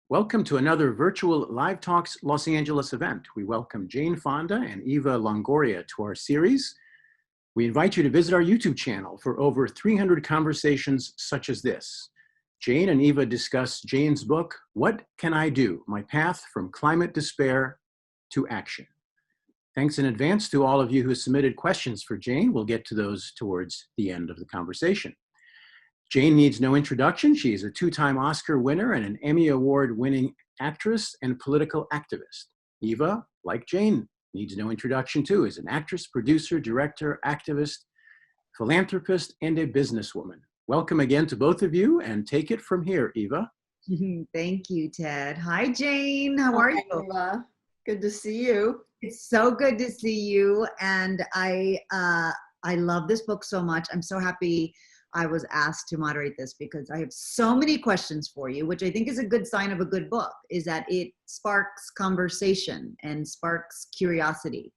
Welcome to another virtual Live Talks Los Angeles event. We welcome Jane Fonda and Eva Longoria to our series. We invite you to visit our YouTube channel for over 300 conversations such as this. Jane and Eva discuss Jane's book, What Can I Do? My Path from Climate Despair to Action. Thanks in advance to all of you who submitted questions for Jane. We'll get to those towards the end of the conversation. Jane needs no introduction. She is a two-time Oscar winner and an Emmy-award winning actress and political activist. Eva, like Jane, needs no introduction too, is an actress, producer, director, activist, philanthropist, and a businesswoman. Welcome again to both of you, and take it from here, Eva. Thank you, Ted. Hi, Jane. How are you? Eva. Good to see you. It's so good to see you, and I love this book so much. I'm so happy I was asked to moderate this because I have so many questions for you, which I think is a good sign of a good book, is that it sparks conversation and sparks curiosity.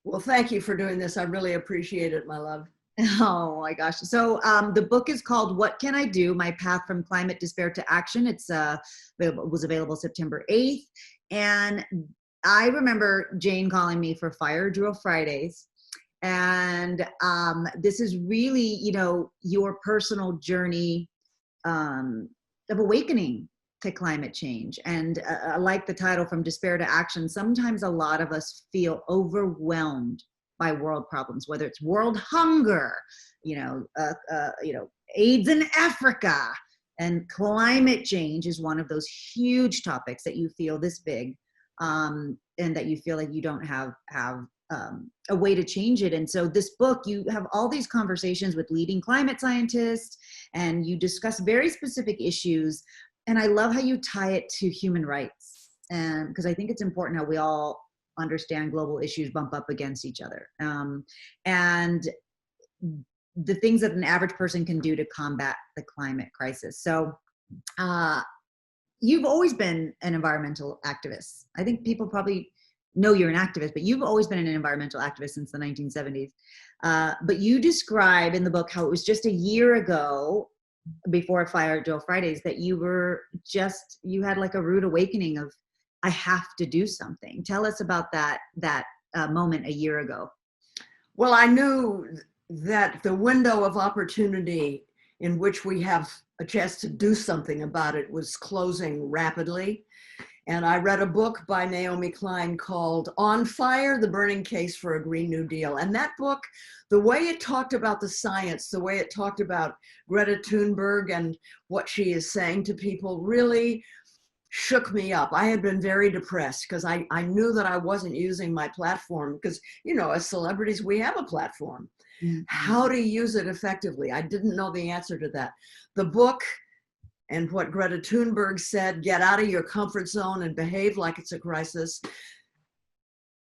Well, thank you for doing this. I really appreciate it, my love. Oh my gosh. So the book is called What Can I Do? My Path from Climate Despair to Action. It was available September 8th. And I remember Jane calling me for Fire Drill Fridays. And this is really, you know, your personal journey of awakening to climate change. And I like the title, From Despair to Action. Sometimes a lot of us feel overwhelmed by world problems, whether it's world hunger, AIDS in Africa, and climate change is one of those huge topics that you feel this big, and that you feel like you don't have a way to change it. And so this book, you have all these conversations with leading climate scientists, and you discuss very specific issues. And I love how you tie it to human rights, and because I think it's important how we all understand global issues bump up against each other, and the things that an average person can do to combat the climate crisis. So you've always been an environmental activist. I think people probably know you're an activist, but you've always been an environmental activist since the 1970s. But you describe in the book how it was just a year ago, before Fire Drill Fridays, that you had like a rude awakening of, I have to do something. Tell us about that moment a year ago. Well, I knew that the window of opportunity in which we have a chance to do something about it was closing rapidly. And I read a book by Naomi Klein called On Fire, The Burning Case for a Green New Deal. And that book, the way it talked about the science, the way it talked about Greta Thunberg and what she is saying to people really shook me up. I had been very depressed because I knew that I wasn't using my platform because, you know, as celebrities, we have a platform. Mm-hmm. How to use it effectively. I didn't know the answer to that. The book and what Greta Thunberg said, get out of your comfort zone and behave like it's a crisis,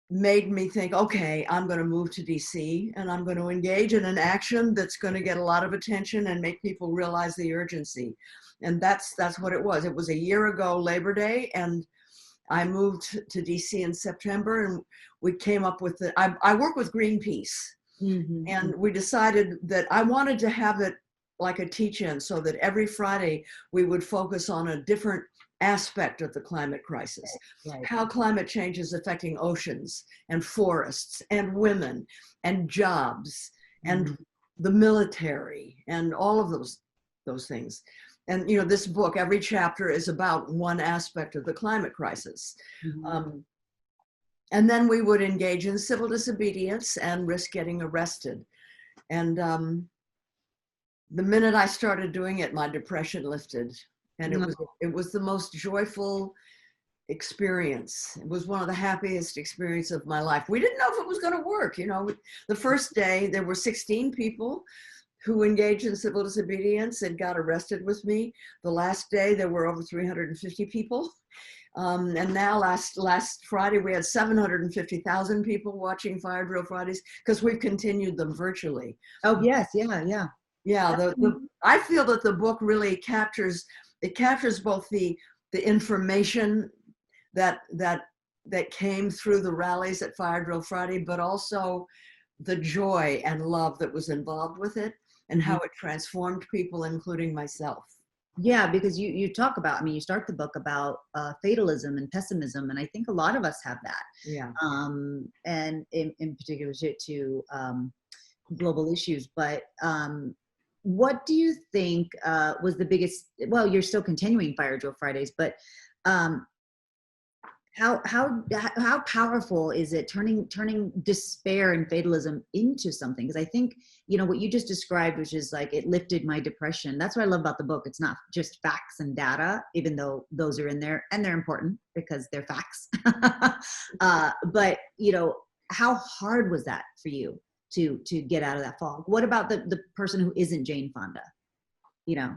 made me think, okay, I'm going to move to DC and I'm going to engage in an action that's going to get a lot of attention and make people realize the urgency. And that's what it was. It was a year ago, Labor Day, and I moved to DC in September, and we came up with I work with Greenpeace, mm-hmm. and we decided that I wanted to have it like a teach-in, so that every Friday we would focus on a different aspect of the climate crisis. Right. How climate change is affecting oceans and forests and women and jobs, mm-hmm. and the military and all of those things. And you know, this book, every chapter is about one aspect of the climate crisis. Mm-hmm. And then we would engage in civil disobedience and risk getting arrested. And the minute I started doing it, my depression lifted, and it was the most joyful experience. It was one of the happiest experiences of my life. We didn't know if it was going to work. You know, the first day there were 16 people who engaged in civil disobedience and got arrested with me. The last day there were over 350 people. And now last Friday, we had 750,000 people watching Fire Drill Fridays because we've continued them virtually. Oh yes, yeah. Yeah, I feel that the book really captures both the information that came through the rallies at Fire Drill Friday, but also the joy and love that was involved with it, and how it transformed people, including myself. Yeah, because you talk about, I mean, you start the book about fatalism and pessimism, and I think a lot of us have that. Yeah. And in particular to global issues. But what do you think was the biggest? Well, you're still continuing Fire Drill Fridays, but um, how powerful is it turning despair and fatalism into something? Because I think, you know, what you just described, which is like, it lifted my depression. That's what I love about the book. It's not just facts and data, even though those are in there and they're important because they're facts. But you know, how hard was that for you to get out of that fog? What about the person who isn't Jane Fonda? You know,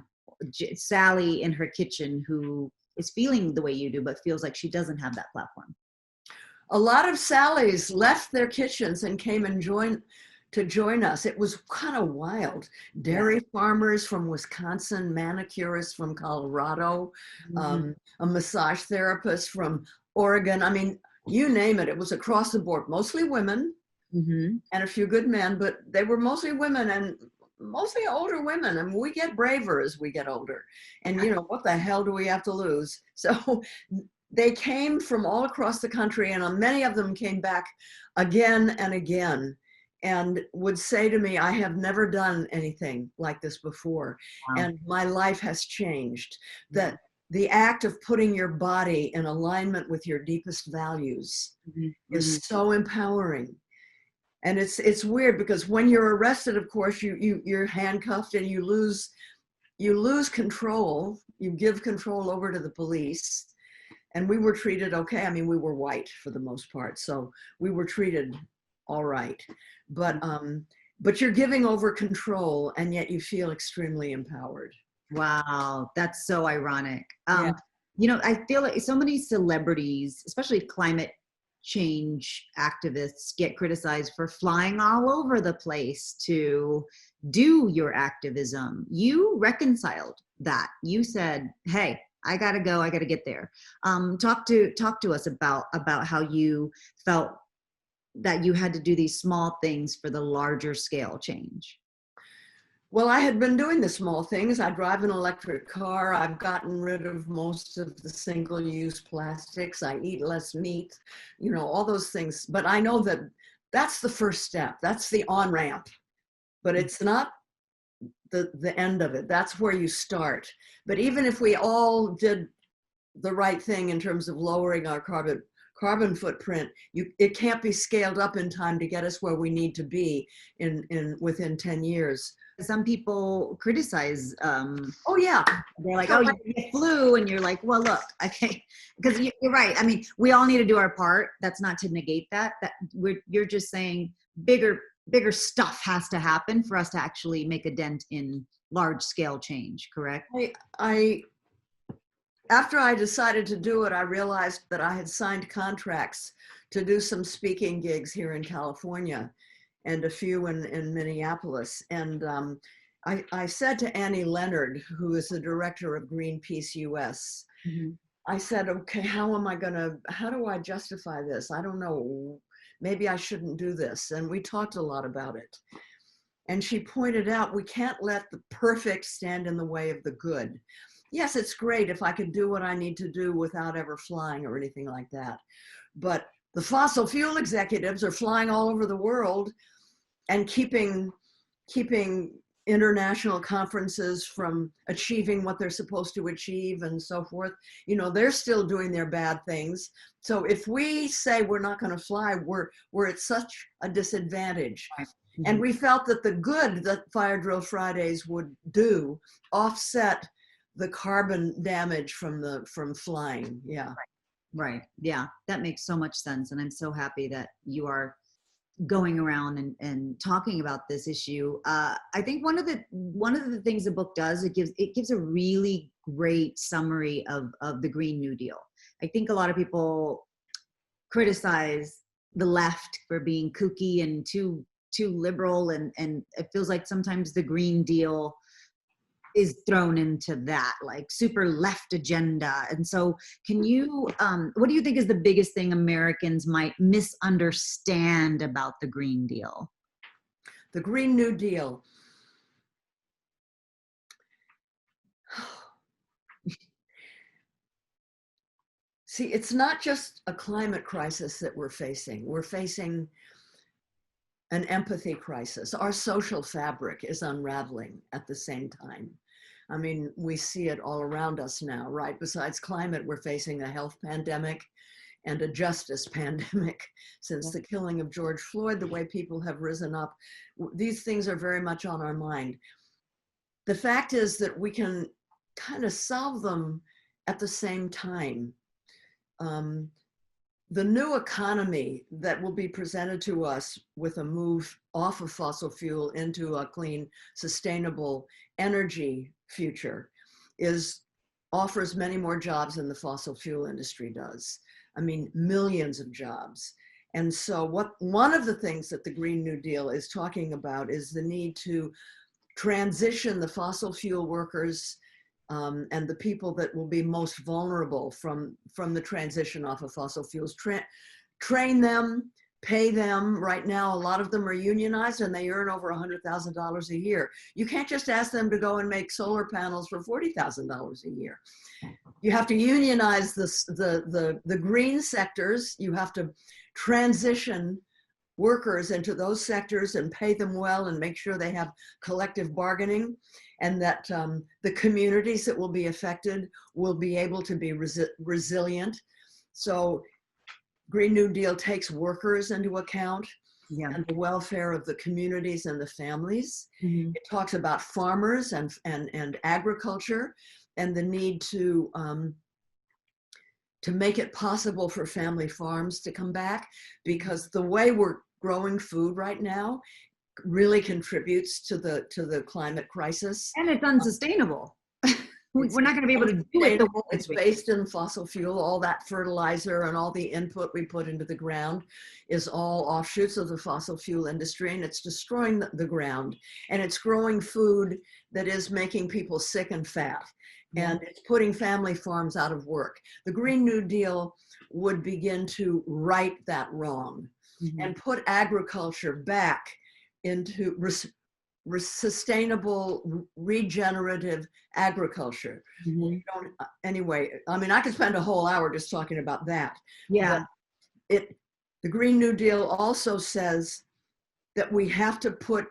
Sally in her kitchen, who is feeling the way you do, but feels like she doesn't have that platform. A lot of Sallys left their kitchens and came and join us. It was kind of wild. Dairy farmers from Wisconsin, manicurists from Colorado, a massage therapist from Oregon. I mean, you name it. It was across the board, mostly women and a few good men, but they were mostly women and mostly older women. I mean, we get braver as we get older. And, you know, what the hell do we have to lose? So they came from all across the country, and many of them came back again and again and would say to me, I have never done anything like this before. Wow. And my life has changed. That the act of putting your body in alignment with your deepest values is so empowering. And it's weird because when you're arrested, of course, you're handcuffed and you lose control. You give control over to the police. And we were treated okay. I mean, we were white for the most part, so we were treated all right. But you're giving over control, and yet you feel extremely empowered. Wow, that's so ironic. You know, I feel like so many celebrities, especially climate change activists, get criticized for flying all over the place to do your activism. You reconciled that. You said, hey, I gotta go, I gotta get there. Talk to us about how you felt that you had to do these small things for the larger scale change. Well, I had been doing the small things. I drive an electric car. I've gotten rid of most of the single-use plastics. I eat less meat, you know, all those things. But I know that that's the first step. That's the on-ramp. But it's not the end of it. That's where you start. But even if we all did the right thing in terms of lowering our carbon footprint, it can't be scaled up in time to get us where we need to be within 10 years. Some people criticize, oh yeah, they're like, oh, you flew, and you're like, well, look, okay, because you're right. I mean, we all need to do our part. That's not to negate that you're just saying bigger stuff has to happen for us to actually make a dent in large scale change, correct? After I decided to do it, I realized that I had signed contracts to do some speaking gigs here in California and a few in Minneapolis. And I said to Annie Leonard, who is the director of Greenpeace US, I said, okay, how do I justify this? I don't know, maybe I shouldn't do this. And we talked a lot about it. And she pointed out, we can't let the perfect stand in the way of the good. Yes, it's great if I could do what I need to do without ever flying or anything like that. But the fossil fuel executives are flying all over the world and keeping international conferences from achieving what they're supposed to achieve and so forth. You know, they're still doing their bad things. So if we say we're not going to fly, we're at such a disadvantage. And we felt that the good that Fire Drill Fridays would do offset the carbon damage from flying. Yeah. Right. Yeah, that makes so much sense. And I'm so happy that you are going around and talking about this issue. I think one of the things the book does, it gives a really great summary of the Green New Deal. I think a lot of people criticize the left for being kooky and too liberal, and it feels like sometimes the Green Deal is thrown into that like super left agenda. And so can you, what do you think is the biggest thing Americans might misunderstand about the Green Deal? The Green New Deal. See, it's not just a climate crisis that we're facing. We're facing an empathy crisis. Our social fabric is unraveling at the same time. I mean, we see it all around us now, right? Besides climate, we're facing a health pandemic and a justice pandemic. Since the killing of George Floyd, the way people have risen up, these things are very much on our mind. The fact is that we can kind of solve them at the same time. The new economy that will be presented to us with a move off of fossil fuel into a clean, sustainable energy future offers many more jobs than the fossil fuel industry does. I mean, millions of jobs. And so one of the things that the Green New Deal is talking about is the need to transition the fossil fuel workers and the people that will be most vulnerable from the transition off of fossil fuels, train them, pay them. Right now, a lot of them are unionized and they earn over $100,000 a year. You can't just ask them to go and make solar panels for $40,000 a year. You have to unionize the green sectors. You have to transition workers into those sectors and pay them well and make sure they have collective bargaining, and that the communities that will be affected will be able to be resilient. So Green New Deal takes workers into account, and the welfare of the communities and the families. It talks about farmers and agriculture and the need to make it possible for family farms to come back, because the way we're growing food right now really contributes to the climate crisis. And it's unsustainable. We're not going to be able to do it. It's based in fossil fuel. All that fertilizer and all the input we put into the ground is all offshoots of the fossil fuel industry, and it's destroying the ground. And it's growing food that is making people sick and fat. And it's putting family farms out of work. The Green New Deal would begin to right that wrong and put agriculture back into sustainable, regenerative agriculture. Anyway, I mean, I could spend a whole hour just talking about that. Yeah. The Green New Deal also says that we have to put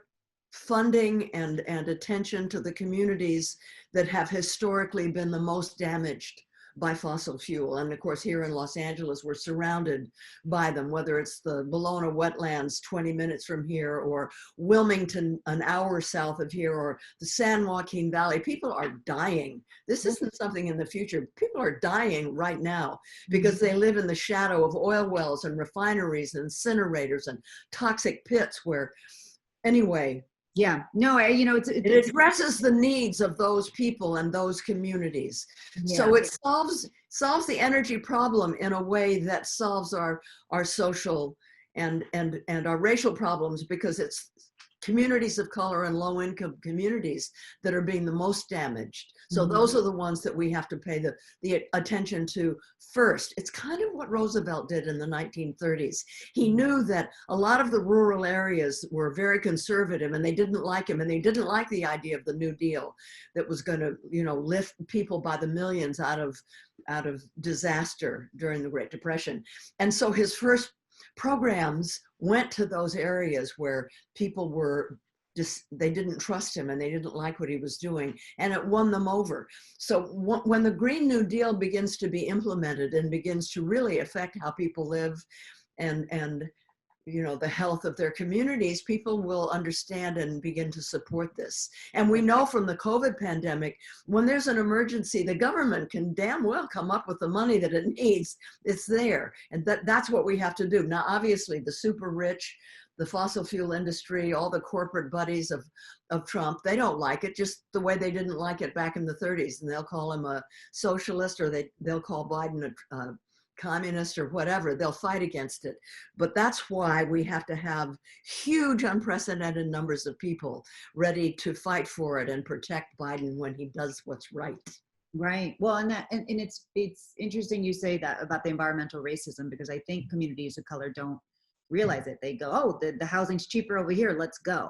funding and attention to the communities that have historically been the most damaged by fossil fuel. And of course, here in Los Angeles, we're surrounded by them, whether it's the Bologna wetlands 20 minutes from here, or Wilmington an hour south of here, or the San Joaquin Valley. People are dying. This isn't something in the future. People are dying right now because they live in the shadow of oil wells and refineries and incinerators and toxic pits where, anyway. Yeah, no, it addresses the needs of those people and those communities. So it solves the energy problem in a way that solves our social and our racial problems, because it's communities of color and low-income communities that are being the most damaged. So those are the ones that we have to pay the attention to first. It's kind of what Roosevelt did in the 1930s. He knew that a lot of the rural areas were very conservative and they didn't like him, and they didn't like the idea of the New Deal that was going to, lift people by the millions out of disaster during the Great Depression. And so his first programs went to those areas where people were they didn't trust him and they didn't like what he was doing, and it won them over. So when the Green New Deal begins to be implemented and begins to really affect how people live and the health of their communities, people will understand and begin to support this. And we know from the COVID pandemic, when there's an emergency, the government can damn well come up with the money that it needs. It's there. And that's what we have to do. Now, obviously, the super rich, the fossil fuel industry, all the corporate buddies of Trump, they don't like it, just the way they didn't like it back in the 30s. And they'll call him a socialist, or they'll call Biden a communist or whatever. They'll fight against it. But that's why we have to have huge, unprecedented numbers of people ready to fight for it and protect Biden when he does what's right. Right. Well, and it's interesting you say that about the environmental racism, because I think communities of color don't realize it. They go, oh, the housing's cheaper over here, let's go.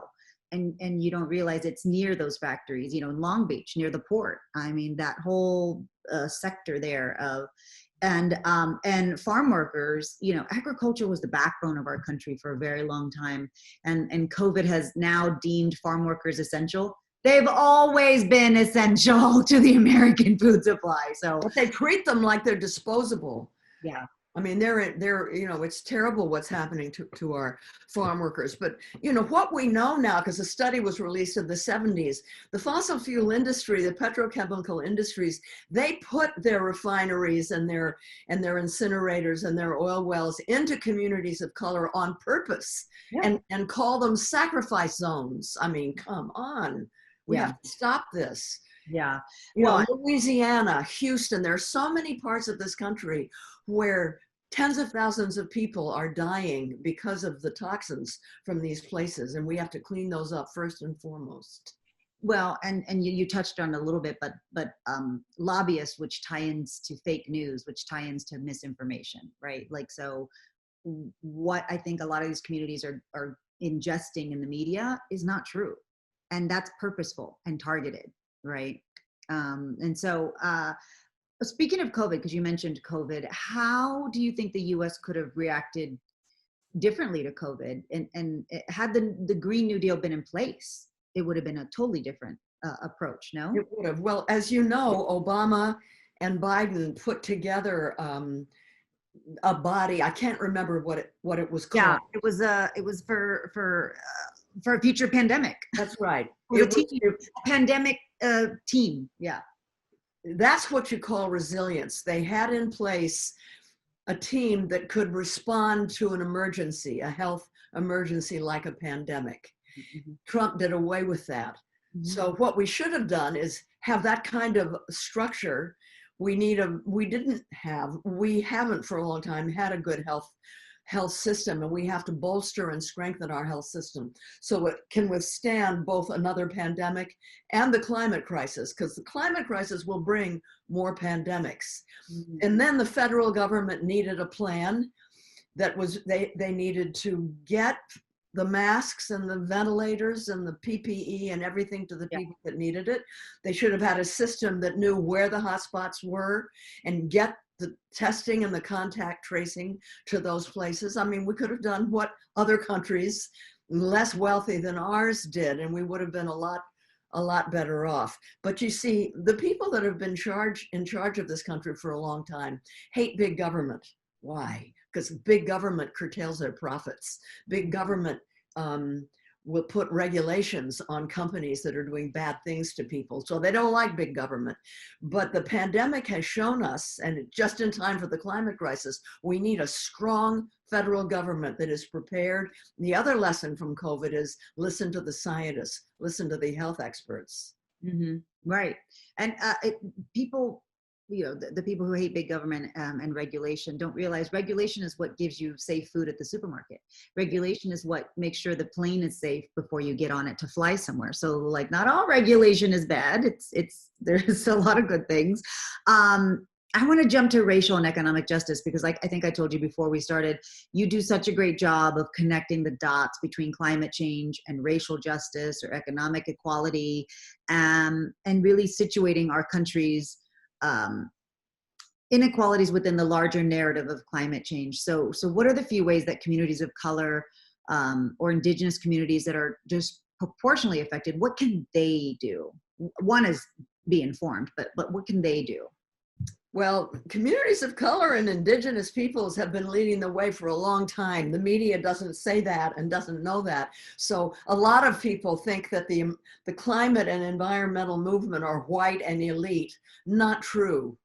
and you don't realize it's near those factories, you know, in Long Beach, near the port. I mean, that whole sector there of, and farm workers, you know, agriculture was the backbone of our country for a very long time. And COVID has now deemed farm workers essential. They've always been essential to the American food supply. So, but they treat them like they're disposable. yeah. I mean, they're, you know, it's terrible what's happening to our farm workers. But, you know, what we know now, because a study was released in the 70s, the fossil fuel industry, the petrochemical industries, they put their refineries and their incinerators and their oil wells into communities of color on purpose, Yeah. and call them sacrifice zones. I mean, come on. We have to stop this. Yeah. You know, Louisiana, Houston, there are so many parts of this country where tens of thousands of people are dying because of the toxins from these places, and we have to clean those up first and foremost. Well, and you touched on it a little bit, but lobbyists, which tie ins to fake news, which tie ins to misinformation, right? Like, so what I think a lot of these communities are ingesting in the media is not true, and that's purposeful and targeted, right? And so speaking of COVID, because you mentioned COVID, how do you think the U.S. could have reacted differently to COVID? And had the Green New Deal been in place, it would have been a totally different approach, no? It would have. Well, as you know, Obama and Biden put together a body. I can't remember what it was called. Yeah, it was for a future pandemic. That's right. It was a pandemic team. Yeah. That's what you call resilience. They had in place a team that could respond to an emergency, a health emergency like a pandemic. Mm-hmm. Trump did away with that. Mm-hmm. So what we should have done is have that kind of structure. We haven't for a long time had a good health system, and we have to bolster and strengthen our health system so it can withstand both another pandemic and the climate crisis, because the climate crisis will bring more pandemics. Mm-hmm. And then the federal government needed a plan that was, they needed to get the masks and the ventilators and the PPE and everything to the people that needed it. They should have had a system that knew where the hotspots were and get the testing and the contact tracing to those places. I mean, we could have done what other countries less wealthy than ours did, and we would have been a lot better off. But you see, the people that have been in charge of this country for a long time hate big government. Why? Because big government curtails their profits. Big government will put regulations on companies that are doing bad things to people. So they don't like big government. But the pandemic has shown us, and just in time for the climate crisis, we need a strong federal government that is prepared. The other lesson from COVID is listen to the scientists, listen to the health experts. Mm-hmm. Right. And people, you know, the people who hate big government and regulation don't realize regulation is what gives you safe food at the supermarket. Regulation is what makes sure the plane is safe before you get on it to fly somewhere. So, like, not all regulation is bad. There's a lot of good things. I want to jump to racial and economic justice because, like, I think I told you before we started, you do such a great job of connecting the dots between climate change and racial justice or economic equality, and really situating our country's inequalities within the larger narrative of climate change. So what are the few ways that communities of color or indigenous communities that are just proportionally affected, what can they do? One is be informed, but what can they do? Well, communities of color and indigenous peoples have been leading the way for a long time. The media doesn't say that and doesn't know that. So a lot of people think that the climate and environmental movement are white and elite. Not true.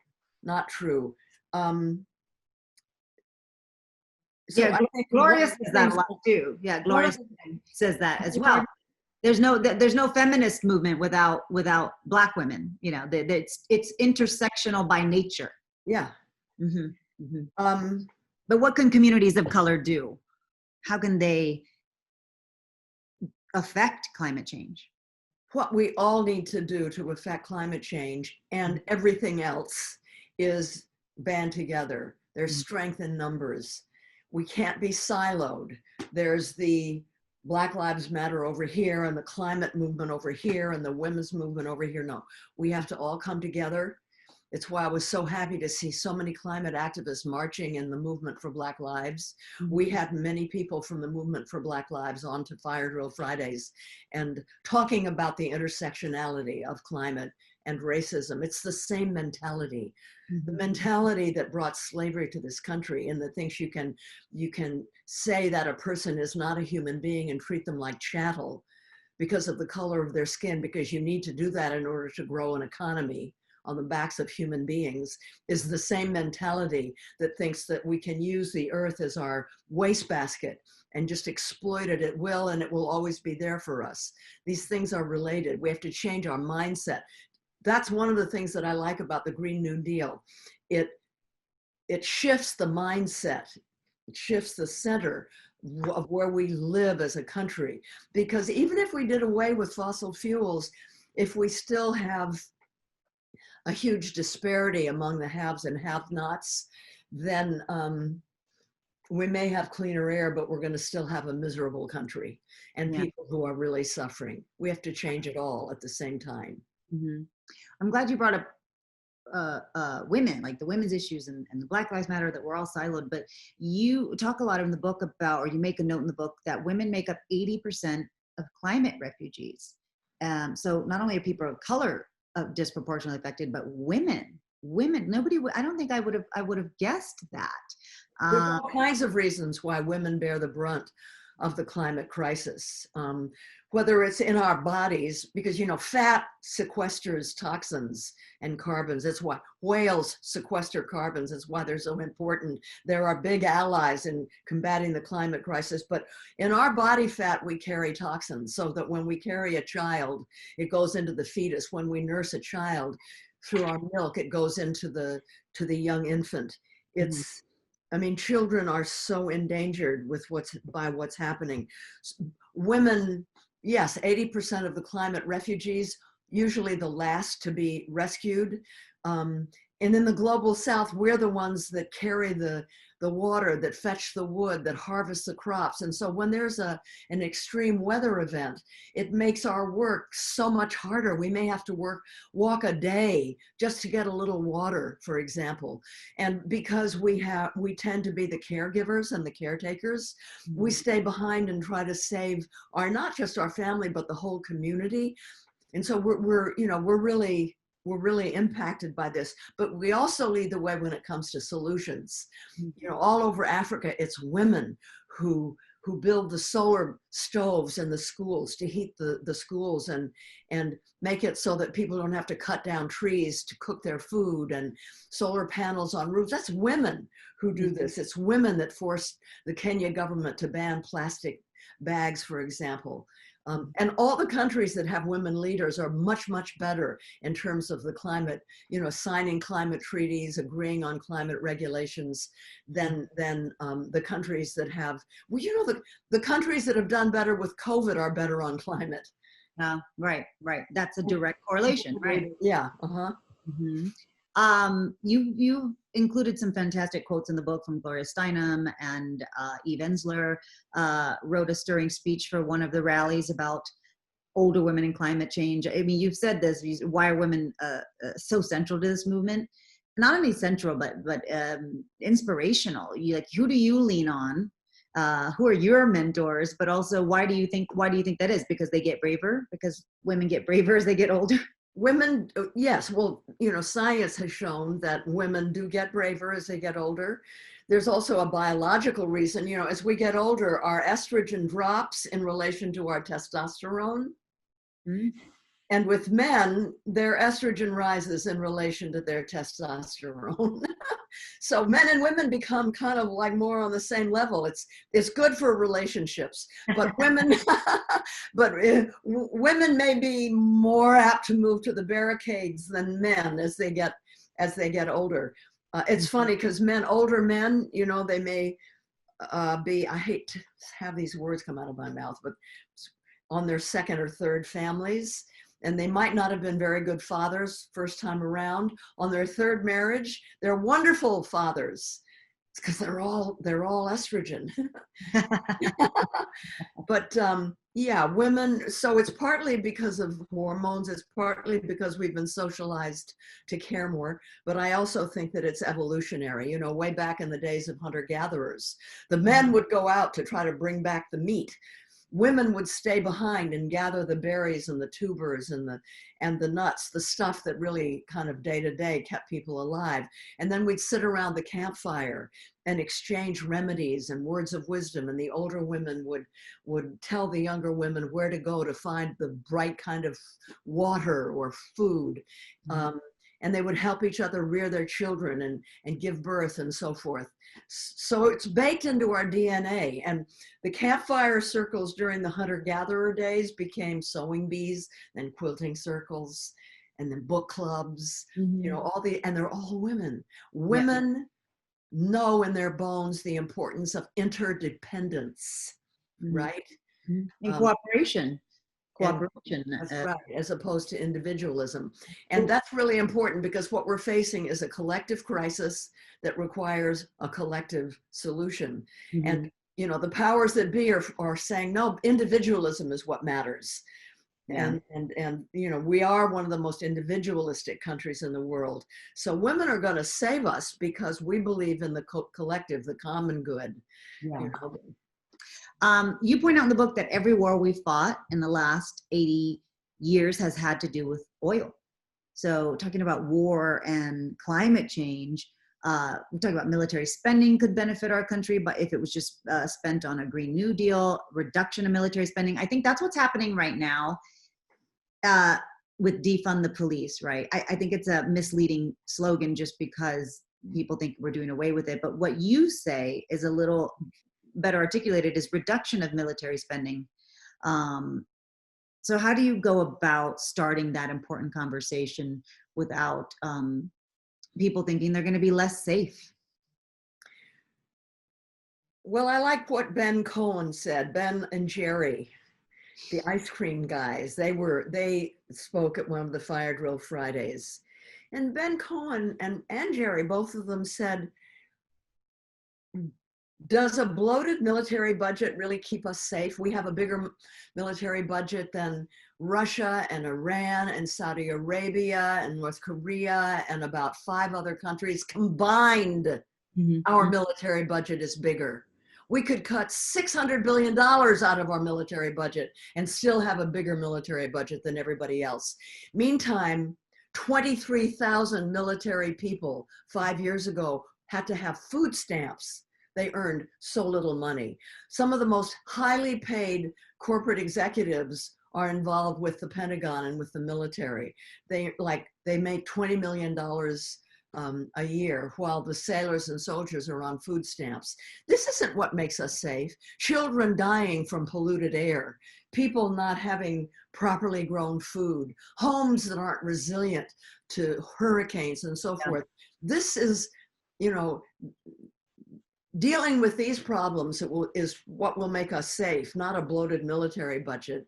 Not true. So yeah, Gloria says that a lot too. Yeah, Gloria says that as well. There's no feminist movement without Black women. You know, it's intersectional by nature. Yeah. Mm-hmm. Mm-hmm. But what can communities of color do? How can they affect climate change? What we all need to do to affect climate change and everything else is band together. There's strength in numbers. We can't be siloed. There's the Black Lives Matter over here and the climate movement over here and the women's movement over here. No, we have to all come together. It's why I was so happy to see so many climate activists marching in the movement for Black Lives. We had many people from the movement for Black Lives on to Fire Drill Fridays and talking about the intersectionality of climate and racism. It's the same mentality. The mentality that brought slavery to this country, and that thinks you can say that a person is not a human being and treat them like chattel because of the color of their skin, because you need to do that in order to grow an economy on the backs of human beings, is the same mentality that thinks that we can use the earth as our wastebasket and just exploit it at will, and it will always be there for us. These things are related. We have to change our mindset. That's one of the things that I like about the Green New Deal. It shifts the mindset. It shifts the center of where we live as a country. Because even if we did away with fossil fuels, if we still have a huge disparity among the haves and have-nots, then we may have cleaner air, but we're going to still have a miserable country and people who are really suffering. We have to change it all at the same time. I'm glad you brought up women, like the women's issues and the Black Lives Matter, that we're all siloed, but you talk a lot in the book about, or you make a note in the book, that women make up 80% of climate refugees. So not only are people of color disproportionately affected, but women, nobody, I don't think I would have guessed that. There's all kinds of reasons why women bear the brunt of the climate crisis. Whether it's in our bodies, because, you know, fat sequesters toxins and carbons. It's why whales sequester carbons. It's why they're so important. They're our big allies in combating the climate crisis. But in our body fat, we carry toxins, so that when we carry a child, it goes into the fetus. When we nurse a child through our milk, it goes into the young infant. It's, I mean, children are so endangered with what's happening. Women, yes, 80% of the climate refugees, usually the last to be rescued. And in the global south, we're the ones that carry the water, that fetch the wood, that harvest the crops. And so when there's an extreme weather event, it makes our work so much harder. We may have to walk a day just to get a little water, for example. And because we tend to be the caregivers and the caretakers, we stay behind and try to save not just our family, but the whole community. And so we're really impacted by this, but we also lead the way when it comes to solutions. You know, all over Africa, it's women who build the solar stoves in the schools to heat the schools and make it so that people don't have to cut down trees to cook their food, and solar panels on roofs. That's women who do this. It's women that forced the Kenya government to ban plastic bags, for example. And all the countries that have women leaders are much, much better in terms of the climate, you know, signing climate treaties, agreeing on climate regulations than the countries that have, well, you know, the countries that have done better with COVID are better on climate. Right. That's a direct correlation, right? Yeah. You included some fantastic quotes in the book from Gloria Steinem, and Eve Ensler wrote a stirring speech for one of the rallies about older women and climate change. I mean, you've said this, why are women so central to this movement? Not only central, but inspirational. Who do you lean on? Who are your mentors? But also, why do you think that is? Because they get braver? Because women get braver as they get older? Women, yes. Well, you know, science has shown that women do get braver as they get older. There's also a biological reason. You know, as we get older, our estrogen drops in relation to our testosterone. And with men, their estrogen rises in relation to their testosterone. So men and women become kind of like more on the same level. It's good for relationships, but women, women may be more apt to move to the barricades than men as they get older. It's funny because older men, you know, they may be, I hate to have these words come out of my mouth, but on their second or third families. And they might not have been very good fathers first time around. On their third marriage, they're wonderful fathers. It's because they're all estrogen. But yeah, women, so it's partly because of hormones, it's partly because we've been socialized to care more, but I also think that it's evolutionary. You know, way back in the days of hunter-gatherers, the men would go out to try to bring back the meat. Women would stay behind and gather the berries and the tubers and the nuts, the stuff that really kind of day to day kept people alive. And then we'd sit around the campfire and exchange remedies and words of wisdom. And the older women would tell the younger women where to go to find the right kind of water or food. And they would help each other rear their children and give birth and so forth. So it's baked into our DNA. And the campfire circles during the hunter-gatherer days became sewing bees and quilting circles and then book clubs, you know, and they're all women. Women know in their bones the importance of interdependence, right? And cooperation. That's right, as opposed to individualism. And that's really important because what we're facing is a collective crisis that requires a collective solution. And, you know, the powers that be are saying, no, individualism is what matters. And you know, we are one of the most individualistic countries in the world. So women are going to save us because we believe in the collective, the common good. You know? You point out in the book that every war we've fought in the last 80 years has had to do with oil. So talking about war and climate change, we talk about military spending could benefit our country, but if it was just spent on a Green New Deal, reduction of military spending, I think that's what's happening right now with defund the police, right? I think it's a misleading slogan just because people think we're doing away with it. But what you say is a little better articulated is reduction of military spending. So how do you go about starting that important conversation without people thinking they're going to be less safe? Well, I like what Ben Cohen said, Ben and Jerry, the ice cream guys. They spoke at one of the Fire Drill Fridays. And Ben Cohen and Jerry, both of them said, does a bloated military budget really keep us safe? We have a bigger military budget than Russia and Iran and Saudi Arabia and North Korea and about 5 other countries combined. Our military budget is bigger. We could cut $600 billion out of our military budget and still have a bigger military budget than everybody else. Meantime, 23,000 military people 5 years ago had to have food stamps. They earned so little money. Some of the most highly paid corporate executives are involved with the Pentagon and with the military. They make $20 million a year while the sailors and soldiers are on food stamps. This isn't what makes us safe. Children dying from polluted air, people not having properly grown food, homes that aren't resilient to hurricanes and so forth. This is, you know, dealing with these problems is what will make us safe, not a bloated military budget.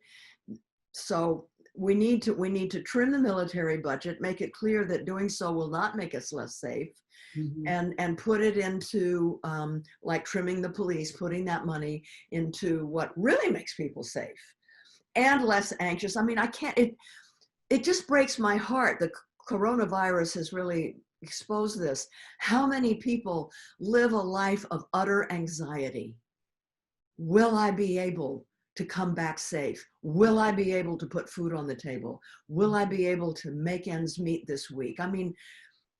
So we need to trim the military budget, make it clear that doing so will not make us less safe, and put it into like trimming the police, putting that money into what really makes people safe and less anxious. I mean, it just breaks my heart. The coronavirus has really expose this. How many people live a life of utter anxiety? Will I be able to come back safe? Will I be able to put food on the table? Will I be able to make ends meet this week? I mean,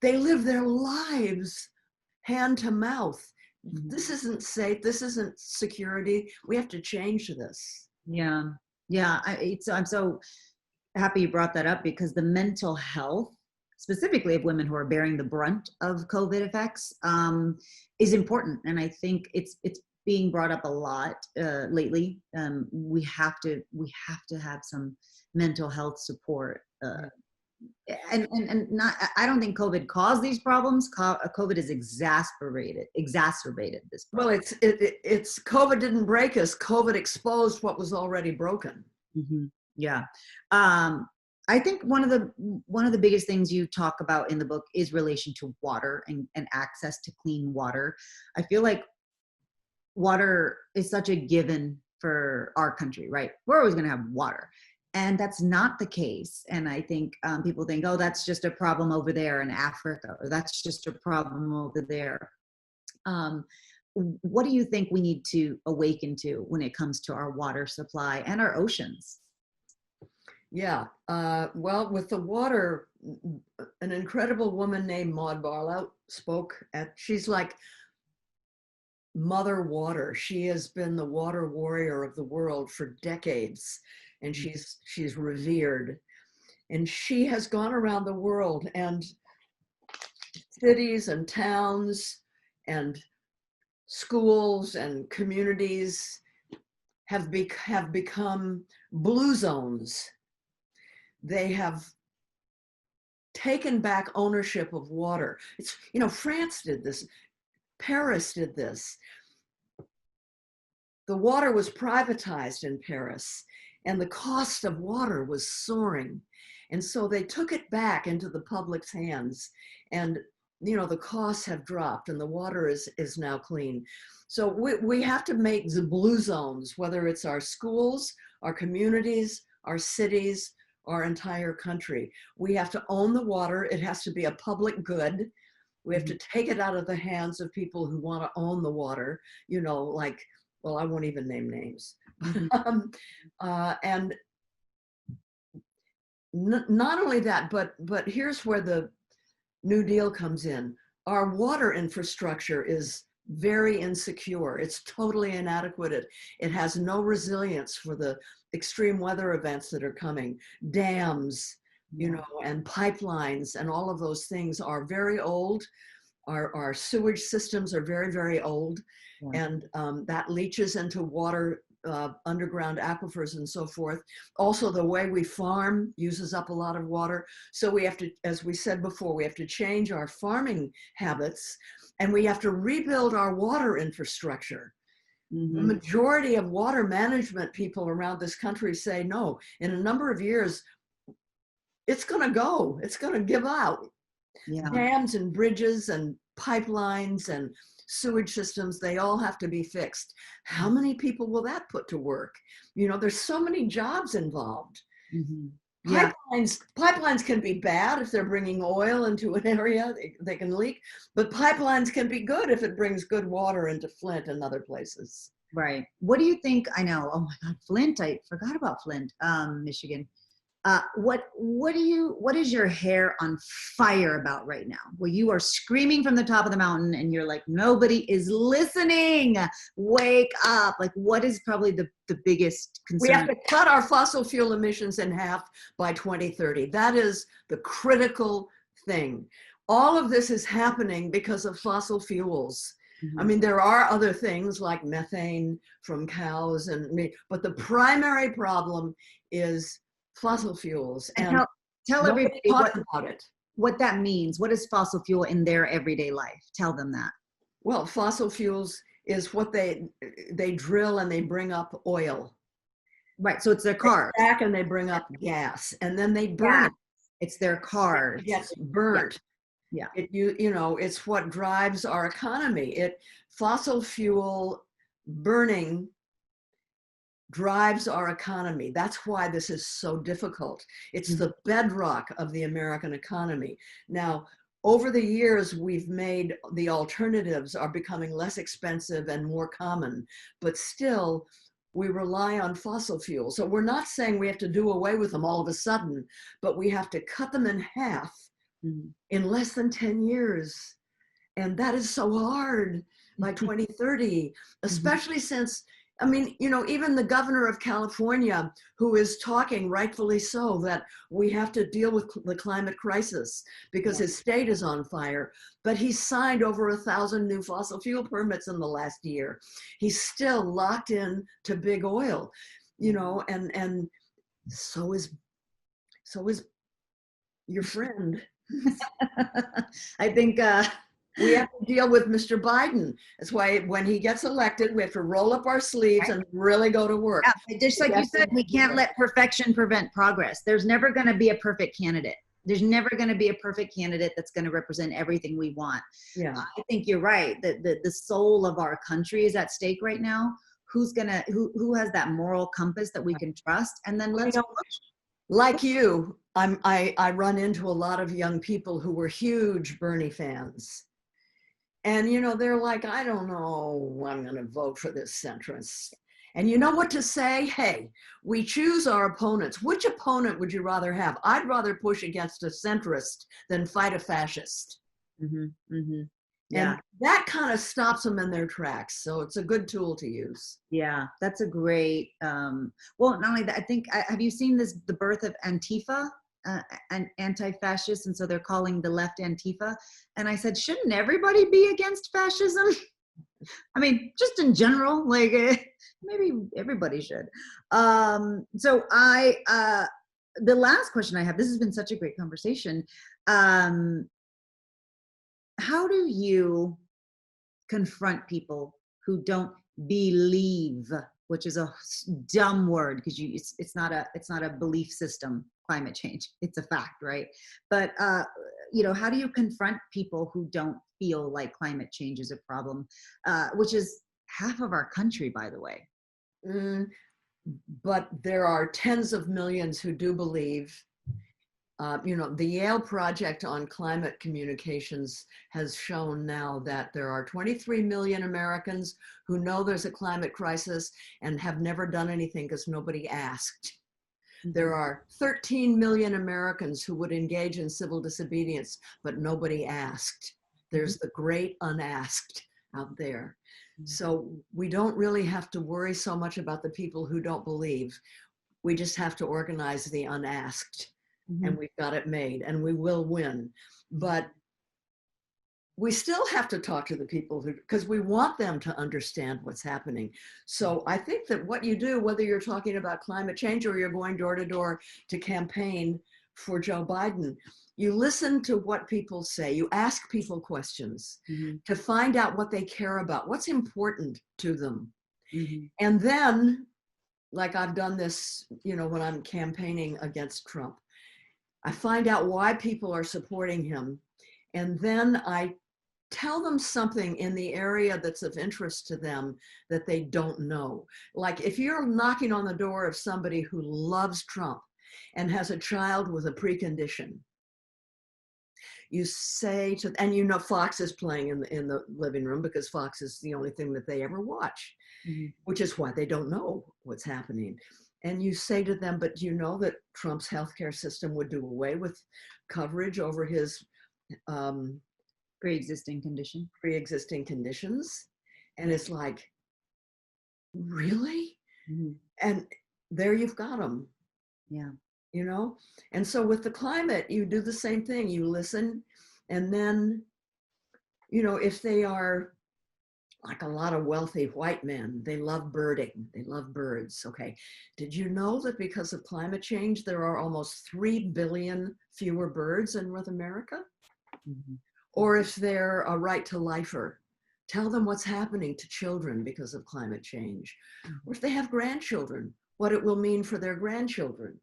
they live their lives hand to mouth. This isn't safe. This isn't security. We have to change this. Yeah. I'm so happy you brought that up because the mental health, specifically of women who are bearing the brunt of COVID effects, is important. And I think it's being brought up a lot lately. We have to have some mental health support. And not, I don't think COVID caused these problems. COVID has exacerbated this problem. Well, it's COVID didn't break us. COVID exposed what was already broken. Yeah. I think one of the biggest things you talk about in the book is relation to water and access to clean water. I feel like water is such a given for our country, right? We're always going to have water. And that's not the case. And I think people think, oh, that's just a problem over there in Africa, or that's just a problem over there. What do you think we need to awaken to when it comes to our water supply and our oceans? Yeah, well, with the water, an incredible woman named Maud Barlow she's like Mother Water. She has been the water warrior of the world for decades, and she's revered. And she has gone around the world, and cities and towns and schools and communities have become blue zones. They have taken back ownership of water. It's, France did this, Paris did this. The water was privatized in Paris, and the cost of water was soaring. And so they took it back into the public's hands, and the costs have dropped, and the water is now clean. So we have to make the blue zones, whether it's our schools, our communities, our cities, our entire country. We have to own the water. It has to be a public good. We have to take it out of the hands of people who want to own the water, like, well, I won't even name names. And not only that, but here's where the New Deal comes in. Our water infrastructure is very insecure. It's totally inadequate. It has no resilience for the extreme weather events that are coming. Dams, and pipelines and all of those things are very old. Our sewage systems are very, very old. Yeah. And that leaches into water, underground aquifers and so forth. Also, the way we farm uses up a lot of water. So we have to, as we said before, we have to change our farming habits, and we have to rebuild our water infrastructure. Mm-hmm. The majority of water management people around this country say, no, in a number of years, it's going to go. It's going to give out. Yeah. Dams and bridges and pipelines and sewage systems, they all have to be fixed. How many people will that put to work? There's so many jobs involved. Mm-hmm. Yeah. Pipelines can be bad if they're bringing oil into an area, they can leak, but pipelines can be good if it brings good water into Flint and other places. Right. What do you think? I know, oh my God, Flint, I forgot about Flint, Michigan. What is your hair on fire about right now? Where you are screaming from the top of the mountain and you're like, nobody is listening. Wake up. Like, what is probably the biggest concern? We have to cut our fossil fuel emissions in half by 2030. That is the critical thing. All of this is happening because of fossil fuels. Mm-hmm. I mean, there are other things like methane from cows but the primary problem is fossil fuels. And tell everybody about it. What that means. What is fossil fuel in their everyday life? Tell them that. Well, fossil fuels is what they drill and they bring up oil. Right. So it's their cars. They stack and they bring up gas, and then they burn it. It's their cars. It gets burnt. Yeah. It's what drives our economy. Fossil fuel burning drives our economy. That's why this is so difficult. It's the bedrock of the American economy. Now, over the years, we've made the alternatives are becoming less expensive and more common, but still we rely on fossil fuels. So we're not saying we have to do away with them all of a sudden, but we have to cut them in half in less than 10 years. And that is so hard by 2030, especially since, I mean, even the governor of California, who is talking, rightfully so, that we have to deal with the climate crisis because his state is on fire, but he signed over 1,000 new fossil fuel permits in the last year. He's still locked in to big oil, and so is your friend. I think We have to deal with Mr. Biden. That's why when he gets elected, we have to roll up our sleeves and really go to work. Yeah, just like you said, we can't let perfection prevent progress. There's never going to be a perfect candidate. There's never going to be a perfect candidate that's going to represent everything we want. Yeah. I think you're right. The soul of our country is at stake right now. Who has that moral compass that we can trust? And then let's like you, I run into a lot of young people who were huge Bernie fans. And, they're like, I don't know, I'm going to vote for this centrist. And you know what to say? Hey, we choose our opponents. Which opponent would you rather have? I'd rather push against a centrist than fight a fascist. Mm-hmm, mm-hmm. Yeah. And that kind of stops them in their tracks. So it's a good tool to use. Yeah, that's a great, well, not only that, I think, have you seen the birth of Antifa? And anti-fascist, and so they're calling the left Antifa. And I said, shouldn't everybody be against fascism? I mean, just in general, like maybe everybody should. So the last question I have, this has been such a great conversation. How do you confront people who don't believe, which is a dumb word because it's not a belief system, climate change, it's a fact, right? But how do you confront people who don't feel like climate change is a problem, which is half of our country, by the way? But there are tens of millions who do believe. The Yale Project on Climate Communications has shown now that there are 23 million Americans who know there's a climate crisis and have never done anything because nobody asked. There are 13 million Americans who would engage in civil disobedience, but nobody asked. There's the great unasked out there. So we don't really have to worry so much about the people who don't believe. We just have to organize the unasked. And we've got it made, and we will win. But we still have to talk to the people because we want them to understand what's happening. So I think that what you do, whether you're talking about climate change or you're going door to door to campaign for Joe Biden, you listen to what people say. You ask people questions to find out what they care about, what's important to them. And then, like I've done this, when I'm campaigning against Trump, I find out why people are supporting him. And then I tell them something in the area that's of interest to them that they don't know. Like if you're knocking on the door of somebody who loves Trump and has a child with a precondition, you say to, and Fox is playing in the living room because Fox is the only thing that they ever watch, which is why they don't know what's happening. And you say to them, but do you know that Trump's healthcare system would do away with coverage over his pre-existing conditions? And it's like, really? And there you've got them. Yeah. And so with the climate, you do the same thing. You listen, and then, if they are like a lot of wealthy white men, they love birding, they love birds. Okay, did you know that because of climate change, there are almost 3 billion fewer birds in North America? Or if they're a right to lifer, tell them what's happening to children because of climate change. Or if they have grandchildren, what it will mean for their grandchildren.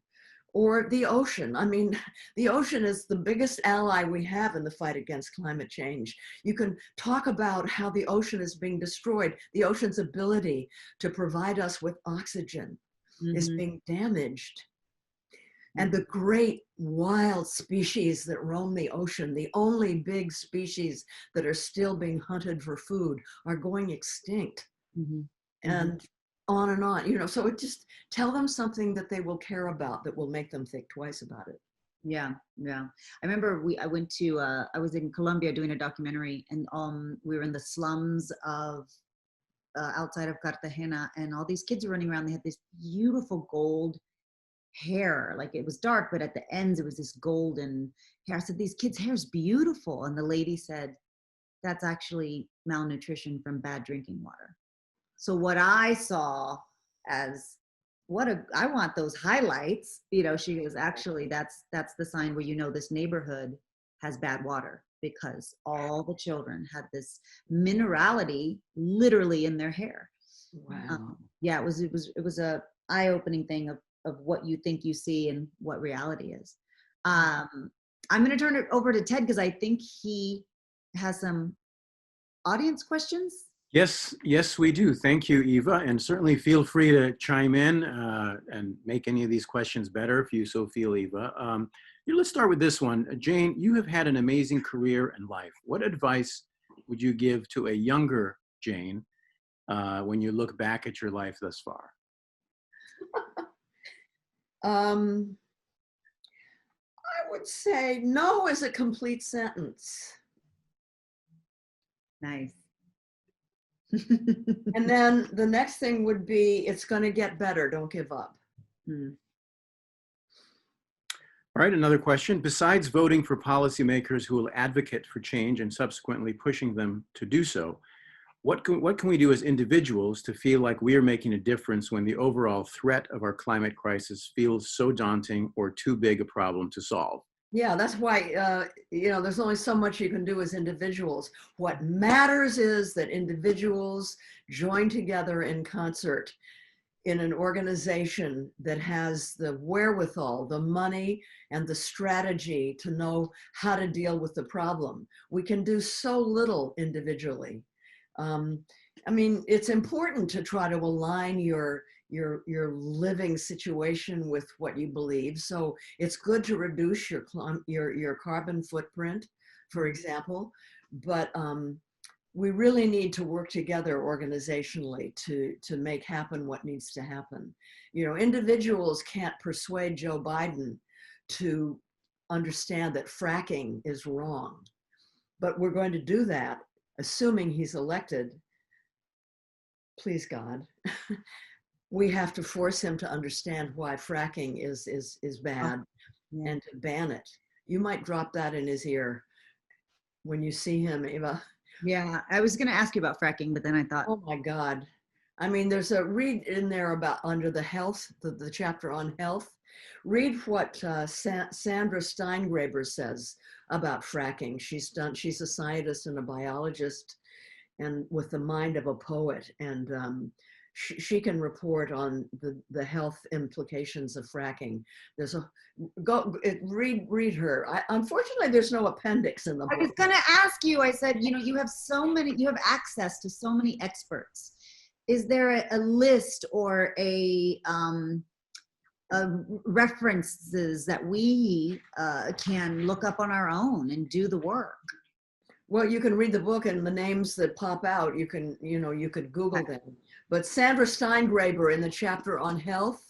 Or the ocean. I mean, the ocean is the biggest ally we have in the fight against climate change. You can talk about how the ocean is being destroyed. The ocean's ability to provide us with oxygen is being damaged. And the great wild species that roam the ocean, the only big species that are still being hunted for food, are going extinct. And on and on, so it just tell them something that they will care about that will make them think twice about it. Yeah. I remember I was in Colombia doing a documentary, and we were in the slums of outside of Cartagena, and all these kids were running around. They had this beautiful gold hair, like it was dark, but at the ends it was this golden hair. I said, these kids' hair is beautiful. And the lady said, that's actually malnutrition from bad drinking water. So what I saw as I want those highlights, she goes, actually, that's the sign where this neighborhood has bad water. because all the children had this minerality literally in their hair. Wow. Yeah, it was a eye-opening thing of what you think you see and what reality is. I'm going to turn it over to Ted because I think he has some audience questions. Yes, we do. Thank you, Eva. And certainly feel free to chime in and make any of these questions better if you so feel, Eva. Let's start with this one. Jane, you have had an amazing career and life. What advice would you give to a younger Jane when you look back at your life thus far? I would say no is a complete sentence. Nice. And then the next thing would be, it's going to get better. Don't give up. All right, another question. Besides voting for policymakers who will advocate for change and subsequently pushing them to do so, what can we do as individuals to feel like we are making a difference when the overall threat of our climate crisis feels so daunting or too big a problem to solve? Yeah, that's why, there's only so much you can do as individuals. What matters is that individuals join together in concert in an organization that has the wherewithal, the money, and the strategy to know how to deal with the problem. We can do so little individually. It's important to try to align your living situation with what you believe. So it's good to reduce your carbon footprint, for example, but we really need to work together organizationally to make happen what needs to happen. Individuals can't persuade Joe Biden to understand that fracking is wrong, but we're going to do that, assuming he's elected, please God. We have to force him to understand why fracking is bad and to ban it. You might drop that in his ear when you see him, Eva. Yeah, I was going to ask you about fracking, but then I thought, oh my God. There's a read in there about under the health, the chapter on health. Read what Sandra Steingraber says about fracking. She's a scientist and a biologist, and with the mind of a poet, and she can report on the health implications of fracking. Read her. Unfortunately, there's no appendix in the book. I was going to ask you, I said, you have access to so many experts. Is there a list or a references that we can look up on our own and do the work? Well, you can read the book, and the names that pop out, you could Google them. But Sandra Steingraber in the chapter on health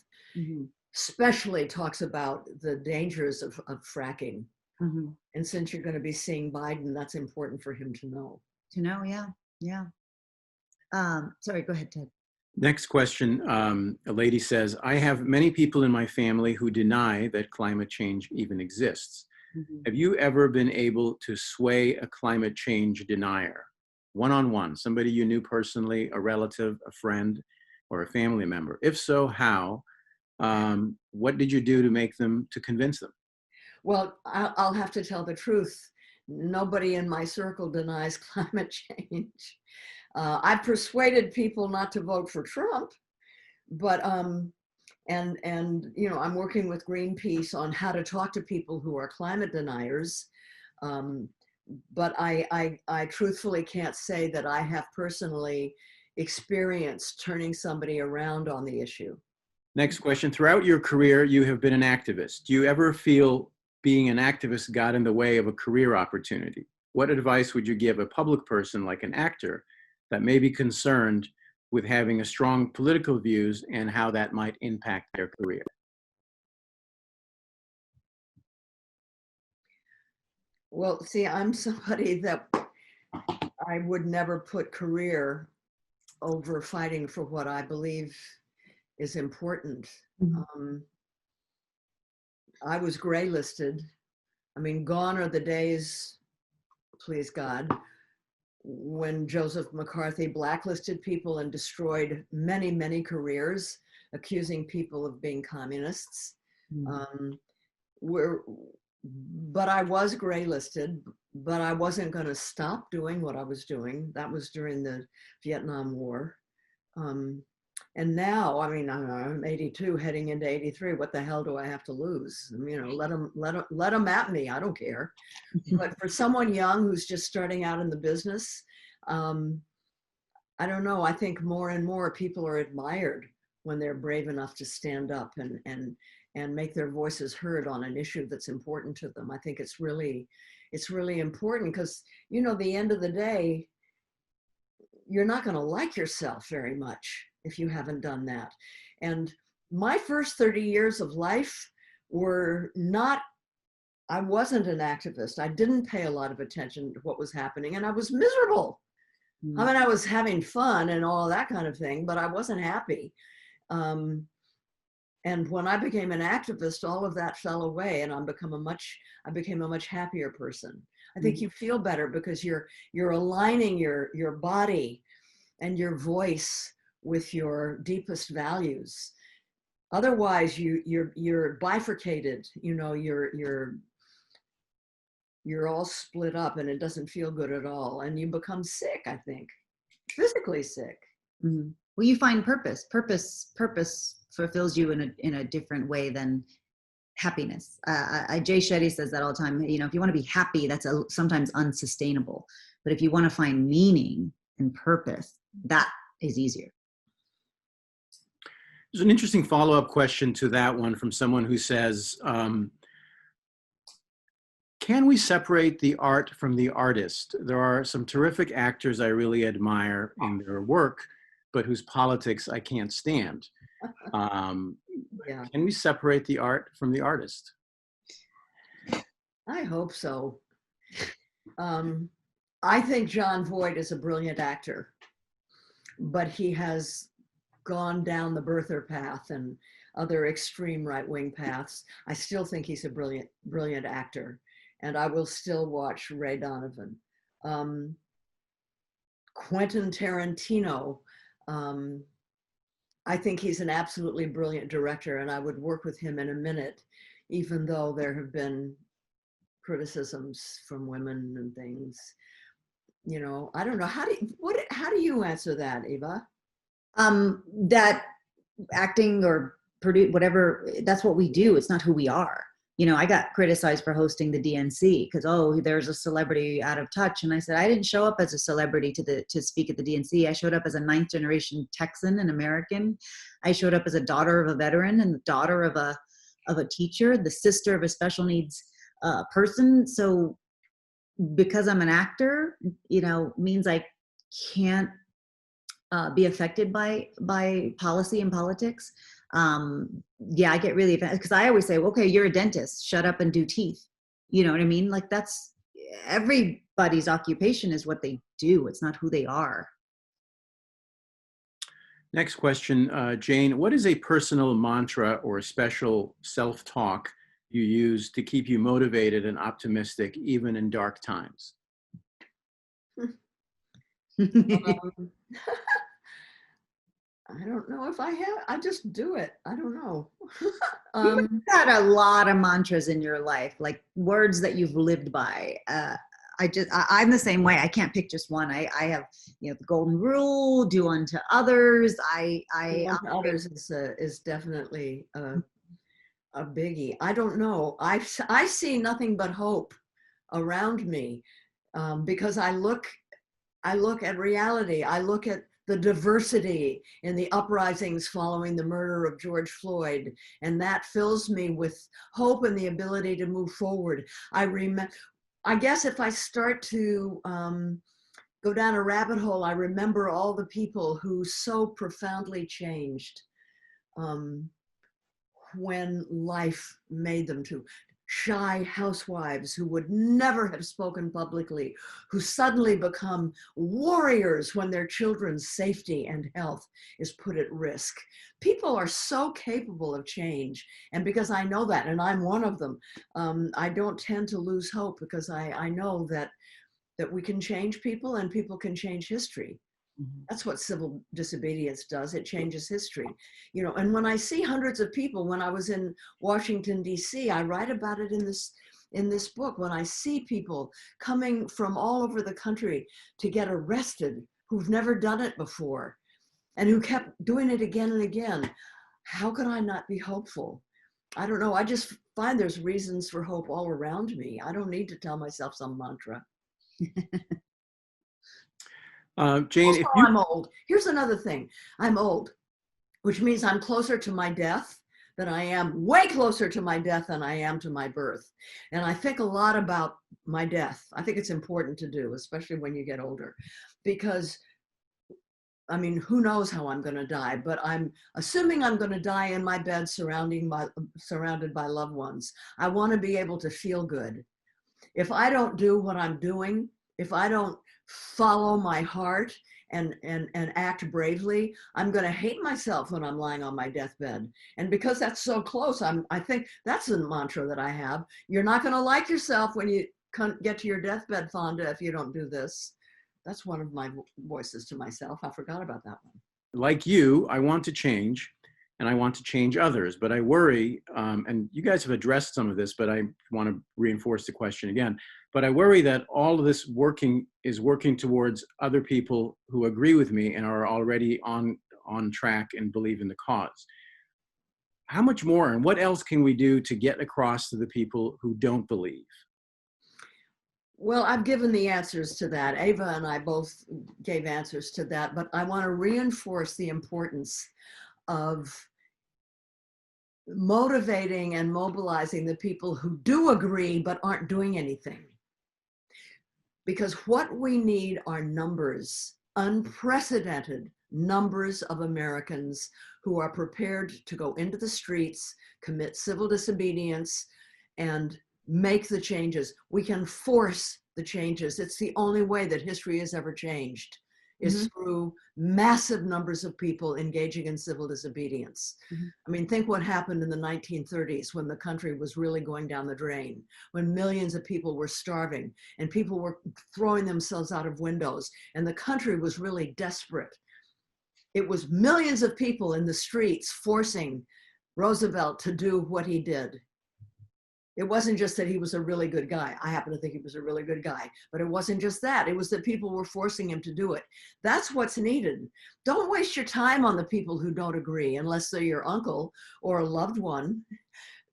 especially talks about the dangers of fracking. And since you're going to be seeing Biden, that's important for him to know. Yeah. Sorry, go ahead, Ted. Next question. A lady says, I have many people in my family who deny that climate change even exists. Have you ever been able to sway a climate change denier? One-on-one, somebody you knew personally, a relative, a friend, or a family member? If so, how? What did you do to convince them? Well, I'll have to tell the truth. Nobody in my circle denies climate change. I've persuaded people not to vote for Trump, but I'm working with Greenpeace on how to talk to people who are climate deniers. But I truthfully can't say that I have personally experienced turning somebody around on the issue. Next question. Throughout your career, you have been an activist. Do you ever feel being an activist got in the way of a career opportunity? What advice would you give a public person like an actor that may be concerned with having a strong political views and how that might impact their career? Well, see, I'm somebody that I would never put career over fighting for what I believe is important. I was gray listed. Gone are the days, please God, when Joseph McCarthy blacklisted people and destroyed many, many careers, accusing people of being communists. But I was gray listed, but I wasn't going to stop doing what I was doing. That was during the Vietnam War. And now, I mean, I'm 82 heading into 83. What the hell do I have to lose? You know, let them at me. I don't care. But for someone young who's just starting out in the business, I don't know. I think more and more people are admired when they're brave enough to stand up and make their voices heard on an issue that's important to them. I think it's really important because, you know, the end of the day, you're not going to like yourself very much if you haven't done that. And my first 30 years of life were not, I wasn't an activist. I didn't pay a lot of attention to what was happening, and I was miserable. I mean, I was having fun and all that kind of thing, but I wasn't happy. And when I became an activist, all of that fell away, and I became a much happier person. I think you feel better because you're aligning your body and your voice with your deepest values. Otherwise, you're bifurcated. You know, you're all split up, and it doesn't feel good at all, and you become sick. I think, physically sick. Mm-hmm. Well, you find purpose. Purpose fulfills you in a different way than happiness. Jay Shetty says that all the time. You know, if you want to be happy, that's sometimes unsustainable. But if you want to find meaning and purpose, that is easier. There's an interesting follow-up question to that one from someone who says, can we separate the art from the artist? There are some terrific actors I really admire in their work, but whose politics I can't stand. Yeah. Can we separate the art from the artist? I hope so. I think Jon Voight is a brilliant actor, but he has gone down the birther path and other extreme right-wing paths. I still think he's a brilliant actor, and I will still watch Ray Donovan. Quentin Tarantino, I think he's an absolutely brilliant director, and I would work with him in a minute, even though there have been criticisms from women and things. You know, I don't know. How do you answer that, Eva? That acting or produce, whatever, that's what we do. It's not who we are. You know, I got criticized for hosting the DNC because, oh, there's a celebrity out of touch. And I said, I didn't show up as a celebrity to speak at the DNC. I showed up as a 9th generation Texan and American. I showed up as a daughter of a veteran and the daughter of a teacher, the sister of a special needs person. So because I'm an actor, you know, means I can't be affected by policy and politics. Yeah, I get really offended because I always say, okay, you're a dentist, shut up and do teeth. You know what I mean? Like, that's everybody's occupation is what they do. It's not who they are. Next question, Jane, what is a personal mantra or a special self-talk you use to keep you motivated and optimistic even in dark times? I don't know if I have. I just do it. I don't know. You've got a lot of mantras in your life, like words that you've lived by. I'm the same way. I can't pick just one. I have, you know, the golden rule: do unto others. Do unto others is definitely a biggie. I don't know. I see nothing but hope around me because I look at reality. I look at the diversity in the uprisings following the murder of George Floyd, and that fills me with hope and the ability to move forward. I guess if I start to go down a rabbit hole, I remember all the people who so profoundly changed when life made them to. Shy housewives who would never have spoken publicly, who suddenly become warriors when their children's safety and health is put at risk. People are so capable of change. And because I know that, and I'm one of them, I don't tend to lose hope because I know that we can change people and people can change history. That's what civil disobedience does. It changes history, you know. And when I see hundreds of people, when I was in Washington, D.C., I write about it in in this book when I see people coming from all over the country to get arrested who've never done it before and who kept doing it again and again. How can I not be hopeful? I don't know. I just find there's reasons for hope all around me. I don't need to tell myself some mantra. Jane, Also, if you... I'm old. Here's another thing. I'm old, which means I'm closer to my death than I am, way closer to my death than I am to my birth. And I think a lot about my death. I think it's important to do, especially when you get older, because I mean, who knows how I'm going to die, but I'm assuming I'm going to die in my bed surrounded by loved ones. I want to be able to feel good. If I don't do what I'm doing, if I don't follow my heart and act bravely, I'm going to hate myself when I'm lying on my deathbed. And because that's so close, I think that's a mantra that I have. You're not going to like yourself when you get to your deathbed, Fonda, if you don't do this. That's one of my voices to myself. I forgot about that one. Like you, I want to change, and I want to change others, but I worry, and you guys have addressed some of this, but I want to reinforce the question again, but I worry that all of this is working towards other people who agree with me and are already on track and believe in the cause. How much more and what else can we do to get across to the people who don't believe? Well, I've given the answers to that. Eva and I both gave answers to that, but I want to reinforce the importance of motivating and mobilizing the people who do agree but aren't doing anything. Because what we need are numbers, unprecedented numbers of Americans who are prepared to go into the streets, commit civil disobedience, and make the changes. We can force the changes. It's the only way that history has ever changed, is through massive numbers of people engaging in civil disobedience. I mean, think what happened in the 1930s when the country was really going down the drain, when millions of people were starving and people were throwing themselves out of windows and the country was really desperate. It was millions of people in the streets forcing Roosevelt to do what he did. It wasn't just that he was a really good guy. I happen to think he was a really good guy, but it wasn't just that. It was that people were forcing him to do it. That's what's needed. Don't waste your time on the people who don't agree, unless they're your uncle or a loved one.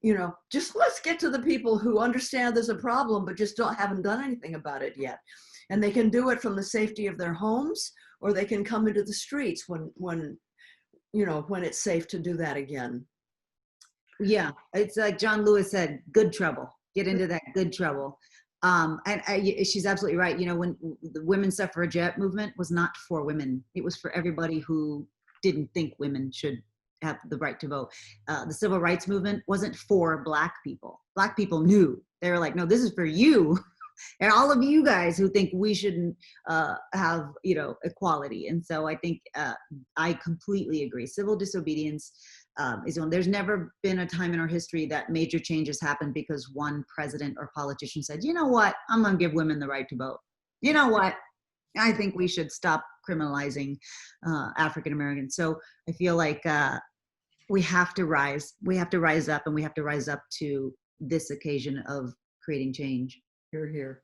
You know, just let's get to the people who understand there's a problem, but just haven't done anything about it yet. And they can do it from the safety of their homes, or they can come into the streets when it's safe to do that again. Yeah, it's like John Lewis said, good trouble. Get into that good trouble. She's absolutely right. You know, when the women's suffragette movement was not for women, it was for everybody who didn't think women should have the right to vote. The civil rights movement wasn't for Black people. Black people knew. They were like, no, this is for you. And all of you guys who think we shouldn't have, equality. And so I think I completely agree. Civil disobedience is one. There's never been a time in our history that major changes happened because one president or politician said, you know what, I'm going to give women the right to vote. You know what, I think we should stop criminalizing African Americans. So I feel like we have to rise. We have to rise up, and we have to rise up to this occasion of creating change. Hear, hear.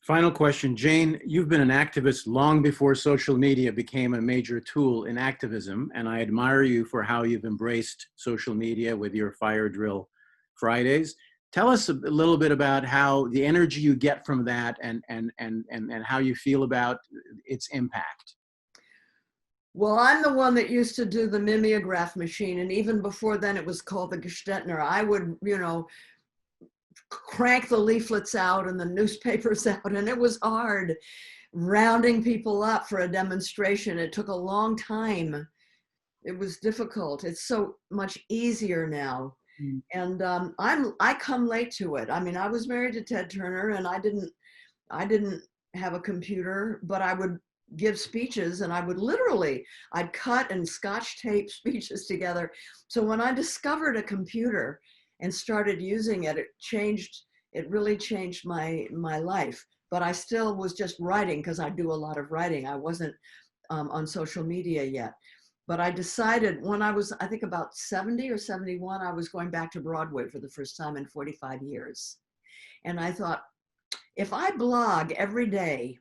Final question. Jane, you've been an activist long before social media became a major tool in activism, and I admire you for how you've embraced social media with your Fire Drill Fridays. Tell us a little bit about how the energy you get from that and how you feel about its impact. Well, I'm the one that used to do the mimeograph machine, and even before then it was called the Gestetner. I would, crank the leaflets out and the newspapers out, and it was hard rounding people up for a demonstration. It took a long time. It was difficult. It's so much easier now. And I come late to it. I mean, I was married to Ted Turner, and I didn't have a computer, but I would give speeches, and I'd cut and scotch tape speeches together. So when I discovered a computer and started using it, it really changed my life. But I still was just writing, because I do a lot of writing. I wasn't on social media yet. But I decided when I was, I think about 70 or 71, I was going back to Broadway for the first time in 45 years. And I thought, if I blog every day,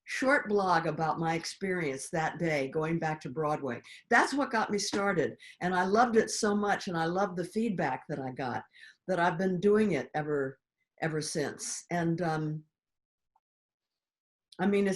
short blog about my experience that day going back to Broadway, that's what got me started. And I loved it so much, and I loved the feedback that I got, that I've been doing it ever since. And I mean,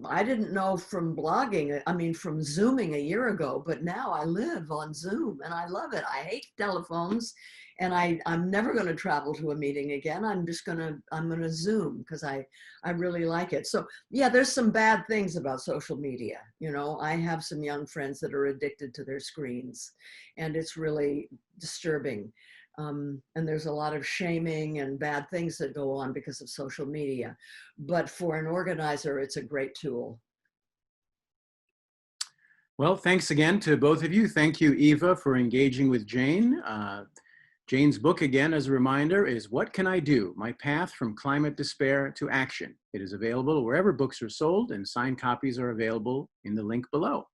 I didn't know from blogging, I mean, from Zooming a year ago, but now I live on Zoom and I love it. I hate telephones, and I'm never going to travel to a meeting again. I'm going to Zoom because I really like it. So yeah, there's some bad things about social media. You know, I have some young friends that are addicted to their screens, and it's really disturbing. And there's a lot of shaming and bad things that go on because of social media. But for an organizer, it's a great tool. Well, thanks again to both of you. Thank you, Eva, for engaging with Jane. Jane's book, again, as a reminder, is What Can I Do? My Path from Climate Despair to Action. It is available wherever books are sold, and signed copies are available in the link below.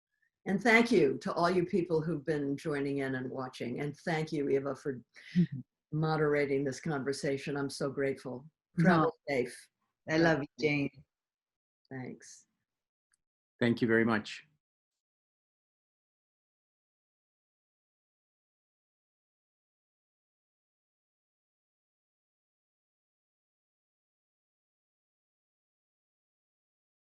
And thank you to all you people who've been joining in and watching. And thank you, Eva, for moderating this conversation. I'm so grateful. Travel safe. I love you, Jane. Thanks. Thank you very much.